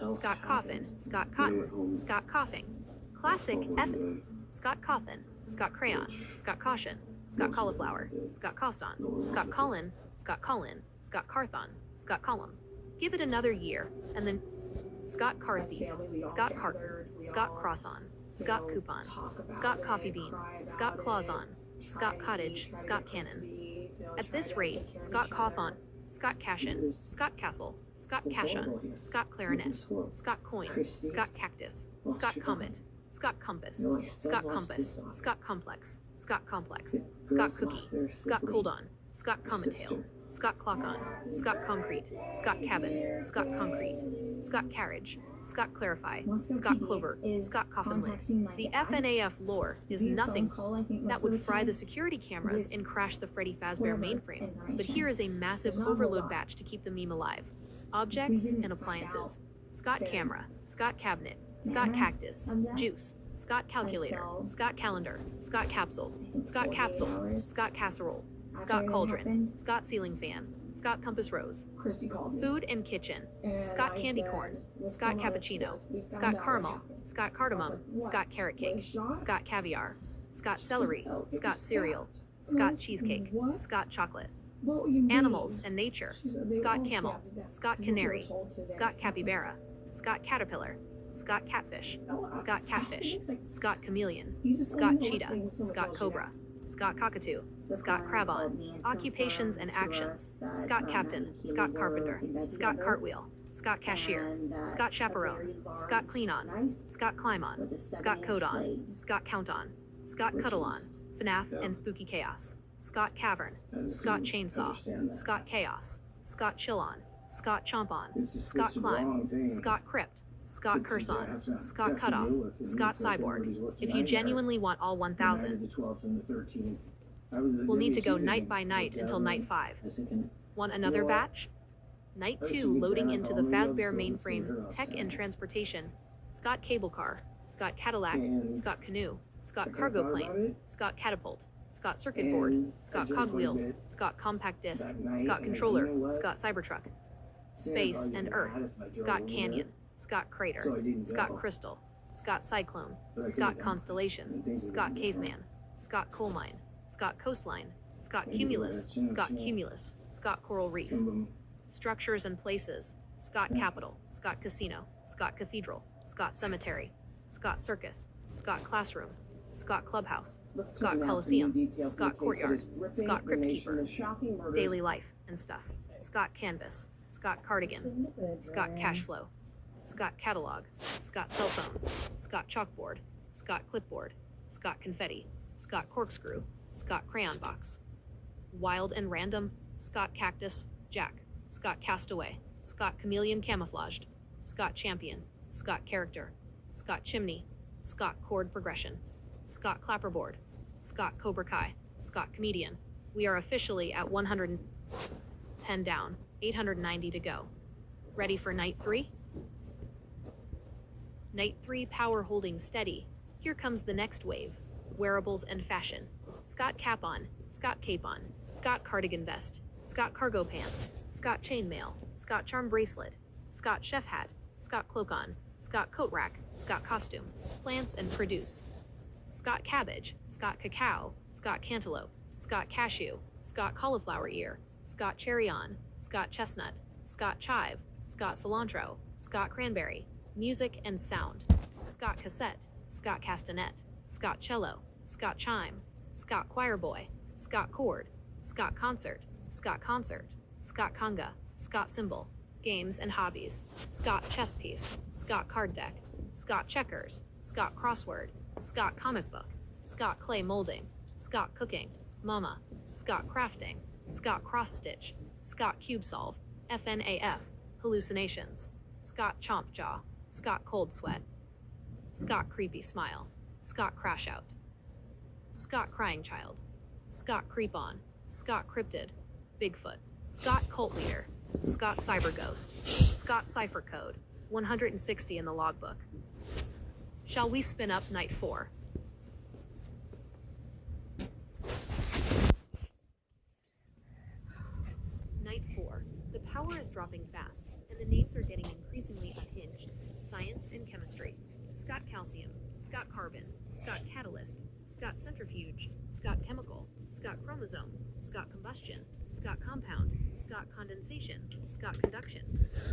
Scott Coffin, Scott Cotton, Scott Coughing. Classic F. Scott Coffin, Scott Crayon, Scott Caution, Scott Cauliflower, Scott Cawthon, Scott Colin, Scott Cullen, Scott Cawthon, Scott Column. Give it another year, and then Scott Carthy, Scott Carton, Scott Crosson, Scott Coupon, Scott Coffee Bean, Scott Clauson, Scott Cottage, Scott Cannon. At this rate, Scott Cawthon, Scott Cashin, Scott Castle, Scott Cashon, Scott Clarinet, Scott Coin, Scott Cactus, Scott Comet, Scott Compass, Scott Compass, Scott Complex, Scott Complex, Scott Cookie, Scott Coldon, Scott Cometail, Scott Clockon, Scott Concrete, Scott Cabin, Scott Concrete, Scott Carriage, Scott Clarify, Scott Clover, Scott Coffinlid. The FNAF lore is nothing that would fry the security cameras and crash the Freddy Fazbear mainframe, but here is a massive overload batch to keep the meme alive. Objects and appliances. Scott Camera, Scott Cabinet, Scott Cactus, Juice, Scott Calculator, Scott Calendar, Scott Capsule, Scott Capsule, Scott Casserole, Scott Cauldron, Scott Ceiling Fan, Scott Compass Rose, Food and Kitchen, Scott Candy Corn, Scott Cappuccino, Scott Caramel, Scott Cardamom, Scott Carrot Cake, Scott Caviar, Scott Celery, Scott Cereal, Scott Cheesecake, Scott Chocolate. Animals and Nature, Scott Camel, Scott Canary, Scott Capybara, Scott Caterpillar, Scott Catfish, Scott Catfish, Scott Chameleon, Scott Cheetah, Scott Cobra, Scott Cockatoo, Scott Crabon. Occupations and Actions, Scott Captain, Scott Carpenter, Scott Cartwheel, Scott Cashier, Scott Chaperone, Scott Cleanon, Scott Climon, Scott Codon, Scott Counton, Scott Cuddleon, FNAF and Spooky Chaos, Scott Cavern, Scott Chainsaw, Scott Chaos, Scott Chillon, Scott Chompon, Scott Climb, Scott Crypt, Scott Curson, Scott Cutoff, Scott Cyborg. If you genuinely want all 1,000, we'll need to go night by night until night 5. Want another batch? Night 2 loading into the Fazbear mainframe, tech and transportation, Scott Cable Car, Scott Cadillac, Scott Canoe, Scott Cargo Plane, Scott Catapult, Scott Circuit Board, Scott Cogwheel, Scott Compact Disc, Scott Controller, Scott Cybertruck, Space and Earth, Scott Canyon, Scott Crater, Scott Crystal, Scott Cyclone, Scott Constellation, Scott Caveman, Scott Coal Mine, Scott Coastline, Scott Cumulus, Scott Cumulus, Scott Coral Reef. Structures and Places, Scott Capitol, Scott Casino, Scott Cathedral, Scott Cemetery, Scott Circus, Scott Classroom, Scott Clubhouse, Scott Coliseum, Scott Courtyard, Scott Crypt Keeper, Daily Life and Stuff, Scott Canvas, Scott Cardigan, Scott Cashflow, Scott Catalog, Scott Cell Phone, Scott Chalkboard, Scott Clipboard, Scott Confetti, Scott Corkscrew, Scott Crayon Box, Wild and Random, Scott Cactus, Jack, Scott Castaway, Scott Chameleon Camouflaged, Scott Champion, Scott Character, Scott Chimney, Scott Chord Progression, Scott Clapperboard, Scott Cobra Kai, Scott Comedian. We are officially at 110 down, 890 to go. Ready for night 3? Night 3 power holding steady. Here comes the next wave. Wearables and fashion. Scott Capon, Scott Capon, Scott Cardigan Vest, Scott Cargo Pants, Scott Chainmail, Scott Charm Bracelet, Scott Chef Hat, Scott Cloak On, Scott Coat Rack, Scott Costume, Plants and Produce, Scott Cabbage, Scott Cacao, Scott Cantaloupe, Scott Cashew, Scott Cauliflower Ear, Scott Cherry On, Scott Chestnut, Scott Chive, Scott Cilantro, Scott Cranberry, Music and Sound, Scott Cassette, Scott Castanet, Scott Cello, Scott Chime, Scott Choir Boy, Scott Chord, Scott Concert, Scott Concert, Scott Conga, Scott Cymbal, Games and Hobbies, Scott Chess Piece, Scott Card Deck, Scott Checkers, Scott Crossword, Scott Comic Book, Scott Clay Molding, Scott Cooking, Mama, Scott Crafting, Scott Cross Stitch, Scott Cube Solve, FNAF, Hallucinations, Scott Chomp Jaw, Scott Cold Sweat, Scott Creepy Smile, Scott Crash Out, Scott Crying Child, Scott Creep On, Scott Cryptid, Bigfoot, Scott Cult Leader, Scott Cyber Ghost, Scott Cipher Code, 160 in the logbook. Shall we spin up night 4? Night 4. The power is dropping fast, and the names are getting increasingly unhinged. Science and Chemistry. Scott Calcium. Scott Carbon. Scott Catalyst. Scott Centrifuge. Scott Chemical. Scott Chromosome. Scott Combustion. Scott Compound. Scott Condensation. Scott Conduction.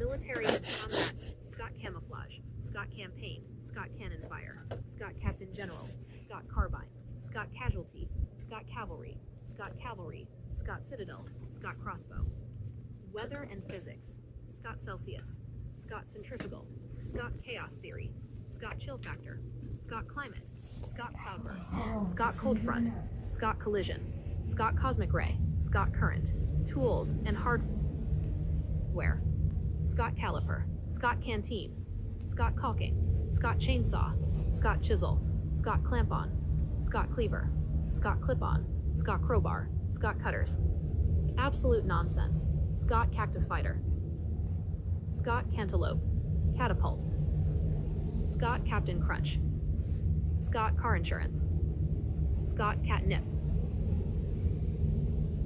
Military and Combat. Scott Camouflage. Scott Campaign. Scott Cannon Fire. Scott Captain General. Scott Carbine. Scott Casualty. Scott Cavalry. Scott Cavalry. Scott Citadel. Scott Crossbow. Weather and Physics. Scott Celsius. Scott Centrifugal. Scott Chaos Theory. Scott Chill Factor. Scott Climate. Scott Cloudburst. Scott Cold Front. Scott Collision. Scott Cosmic Ray. Scott Current. Tools and Hardware. Scott Caliper. Scott Canteen. Scott Caulking. Scott Chainsaw. Scott Chisel. Scott Clamp-On. Scott Cleaver. Scott Clip-On. Scott Crowbar. Scott Cutters. Absolute nonsense. Scott Cactus Fighter. Scott Cantaloupe. Catapult. Scott Captain Crunch. Scott Car Insurance. Scott Catnip.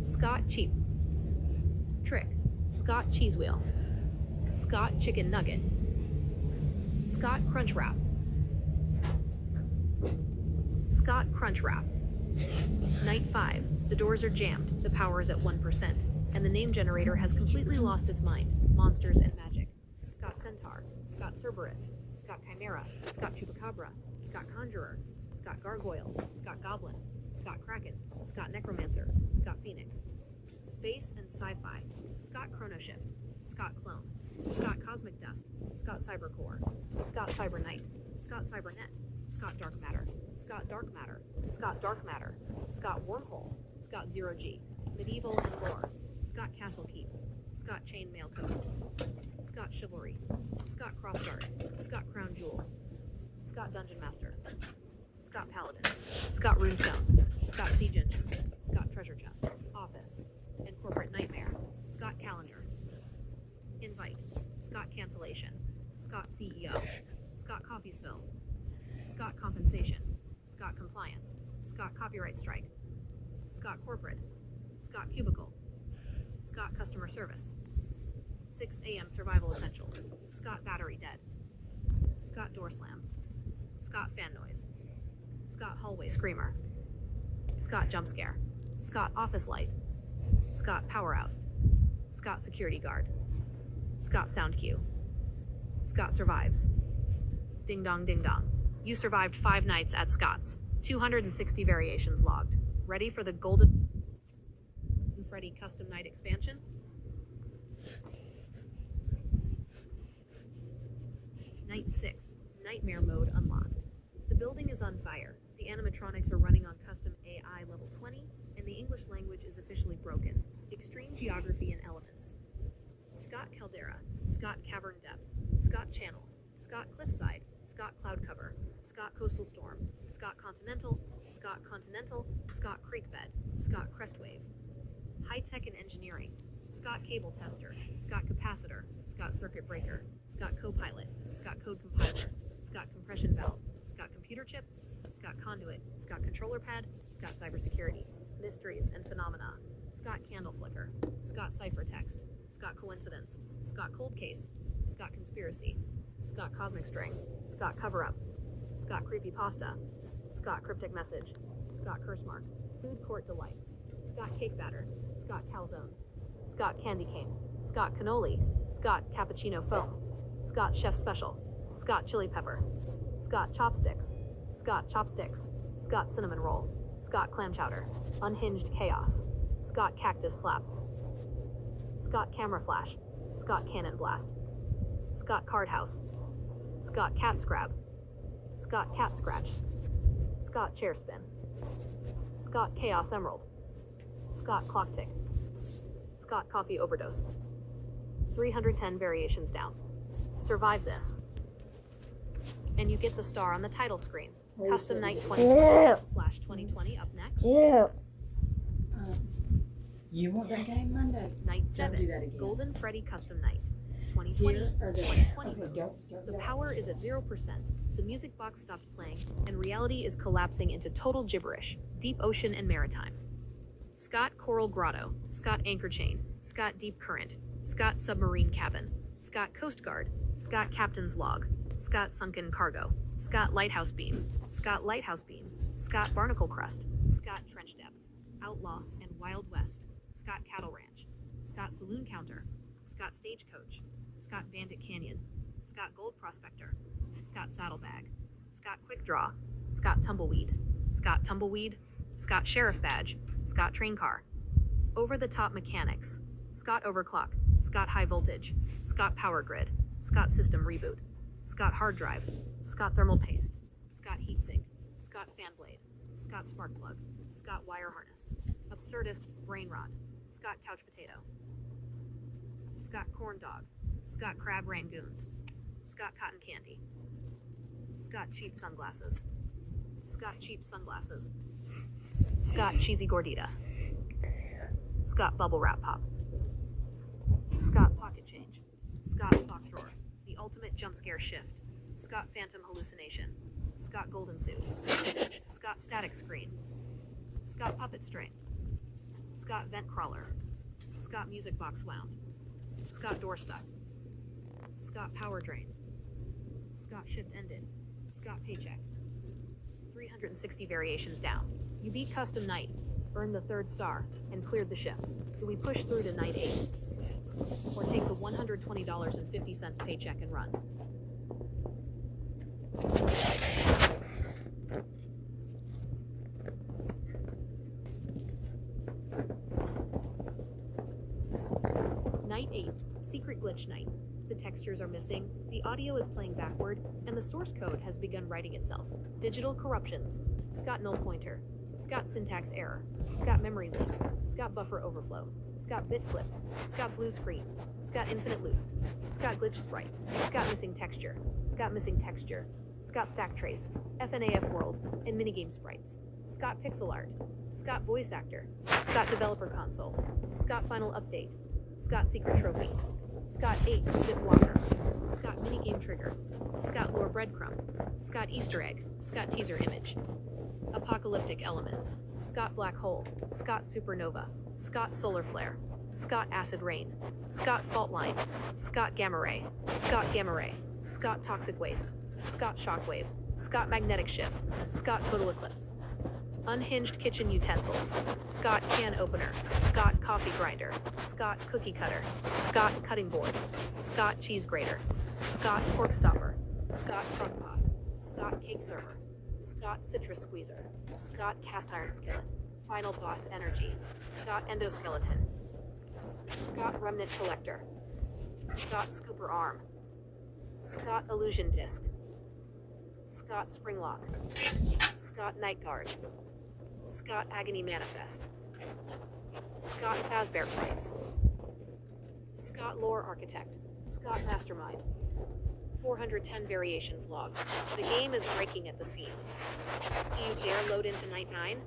Scott Cheap Trick. Scott Cheese Wheel. Scott Chicken Nugget. Scott Crunch Wrap. Scott Crunch Wrap. Night 5. The doors are jammed, the power is at 1%, and the name generator has completely lost its mind. Monsters and magic. Scott Centaur. Scott Cerberus. Scott Chimera. Scott Chupacabra. Scott Conjurer. Scott Gargoyle. Scott Goblin. Scott Kraken. Scott Necromancer. Scott Phoenix. Space and Sci-Fi. Scott Chronoshift. Scott Clone. Scott Cosmic Dust. Scott Cybercore. Scott Cyber Knight. Scott Cybernet. Scott Dark Matter. Scott Dark Matter. Scott Dark Matter. Scott Wormhole. Scott Zero G. Medieval and Lore. Scott Castle Keep. Scott Chainmail Code. Scott Chivalry. Scott Crossguard. Scott Crown Jewel. Scott Dungeon Master. Scott Paladin. Scott Runestone. Scott Siege Engine. Scott Treasure Chest. Office. And Corporate Nightmare. Scott Calendar. Invite. Scott Cancellation. Scott CEO. Scott Coffee Spill. Scott Compensation. Scott Compliance. Scott Copyright Strike. Scott Corporate. Scott Cubicle. Scott Customer Service. 6 a.m. Survival Essentials. Scott Battery Dead. Scott Door Slam. Scott Fan Noise. Scott Hallway Screamer. Scott Jump Scare. Scott Office Light. Scott Power Out. Scott Security Guard. Scott Sound Cue. Scott Survives. Ding dong ding dong. You survived 5 nights at Scott's. 260 variations logged. Ready for the Golden Freddy Custom Night expansion? Night 6. Nightmare mode unlocked. The building is on fire. The animatronics are running on custom AI level 20, and the English language is officially broken. Extreme geography and elements. Scott Caldera. Scott Cavern Depth. Scott Channel. Scott Cliffside. Scott Cloud Cover. Scott Coastal Storm. Scott Continental. Scott Continental. Scott Creekbed. Scott Crestwave. High Tech and Engineering. Scott Cable Tester. Scott Capacitor. Scott Circuit Breaker. Scott Copilot. Scott Code Compiler. Scott Compression Valve. Scott Computer Chip. Scott Conduit. Scott Controller Pad. Scott Cybersecurity. Mysteries and Phenomena. Scott Candle Flicker. Scott Ciphertext. Scott Coincidence. Scott Cold Case. Scott Conspiracy. Scott Cosmic String. Scott Cover Up. Scott Creepypasta. Scott Cryptic Message. Scott Curse Mark. Food Court Delights. Scott Cake Batter. Scott Calzone. Scott Candy Cane. Scott Cannoli. Scott Cappuccino Foam. Scott Chef Special. Scott Chili Pepper. Scott Chopsticks. Scott Chopsticks. Scott Cinnamon Roll. Scott Clam Chowder. Unhinged Chaos. Scott Cactus Slap. Scott Camera Flash. Scott Cannon Blast. Scott Card House. Scott Cat Scrab. Scott Cat Scratch. Scott Chair Spin. Scott Chaos Emerald. Scott Clock Tick. Scott Coffee Overdose. 310 variations down. Survive this. And you get the star on the title screen. Custom Night 2020/2020 up next. You want that game Monday? Night 7. Golden Freddy Custom Night. 2020. The power is at 0%. The music box stopped playing, and reality is collapsing into total gibberish. Deep Ocean and Maritime. Scott Coral Grotto. Scott Anchor Chain. Scott Deep Current. Scott Submarine Cabin. Scott Coast Guard. Scott Captain's Log. Scott Sunken Cargo, Scott Lighthouse Beam, Scott Lighthouse Beam, Scott Barnacle Crust, Scott Trench Depth, Outlaw and Wild West, Scott Cattle Ranch, Scott Saloon Counter, Scott Stagecoach, Scott Bandit Canyon, Scott Gold Prospector, Scott Saddlebag, Scott Quick Draw, Scott Tumbleweed, Scott Tumbleweed, Scott Sheriff Badge, Scott Train Car, Over the Top Mechanics, Scott Overclock, Scott High Voltage, Scott Power Grid, Scott System Reboot, Scott Hard Drive, Scott Thermal Paste, Scott Heatsink, Scott Fan Blade, Scott Spark Plug, Scott Wire Harness, Absurdist Brain Rot, Scott Couch Potato, Scott Corn Dog, Scott Crab Rangoons, Scott Cotton Candy, Scott Cheap Sunglasses, Scott Cheap Sunglasses, Scott Cheesy Gordita, Scott Bubble Wrap Pop, Scott Pocket Change, Scott Sock Drawer, The Ultimate Jump Scare Shift, Scott Phantom Hallucination, Scott Golden Suit, Scott Static Screen, Scott Puppet String, Scott Vent Crawler, Scott Music Box Wound, Scott Door Stuck, Scott Power Drain, Scott Shift Ended, Scott Paycheck. 360 variations down. You beat Custom Night, earned the 3rd star, and cleared the ship. Do we push through to Night 8? Or take the $120.50 paycheck and run? Night 8, Secret Glitch Night. The textures are missing, the audio is playing backward, and the source code has begun writing itself. Digital corruptions. Scott Null Pointer. Scott Syntax Error. Scott Memory Leak. Scott Buffer Overflow. Scott Bit Flip. Scott Blue Screen. Scott Infinite Loop. Scott Glitch Sprite. Scott Missing Texture. Scott Missing Texture. Scott Stack Trace. FNAF World, and Minigame Sprites. Scott Pixel Art. Scott Voice Actor. Scott Developer Console. Scott Final Update. Scott Secret Trophy. Scott 8-bit Walker, Scott Minigame Trigger, Scott Lore Breadcrumb, Scott Easter Egg, Scott Teaser Image, Apocalyptic Elements, Scott Black Hole, Scott Supernova, Scott Solar Flare, Scott Acid Rain, Scott Fault Line, Scott Gamma Ray, Scott Gamma Ray, Scott Toxic Waste, Scott Shockwave, Scott Magnetic Shift, Scott Total Eclipse, Unhinged Kitchen Utensils, Scott Can Opener, Scott Coffee Grinder, Scott Cookie Cutter, Scott Cutting Board, Scott Cheese Grater, Scott Cork Stopper, Scott Crock Pot, Scott Cake Server, Scott Citrus Squeezer, Scott Cast Iron Skillet, Final Boss Energy, Scott Endoskeleton, Scott Remnant Collector, Scott Scooper Arm, Scott Illusion Disc, Scott Springlock, Scott Night Guard, Scott Agony Manifest, Scott Fazbear Plays, Scott Lore Architect, Scott Mastermind, 410 variations logged. The game is breaking at the seams. Do you dare load into Night 9?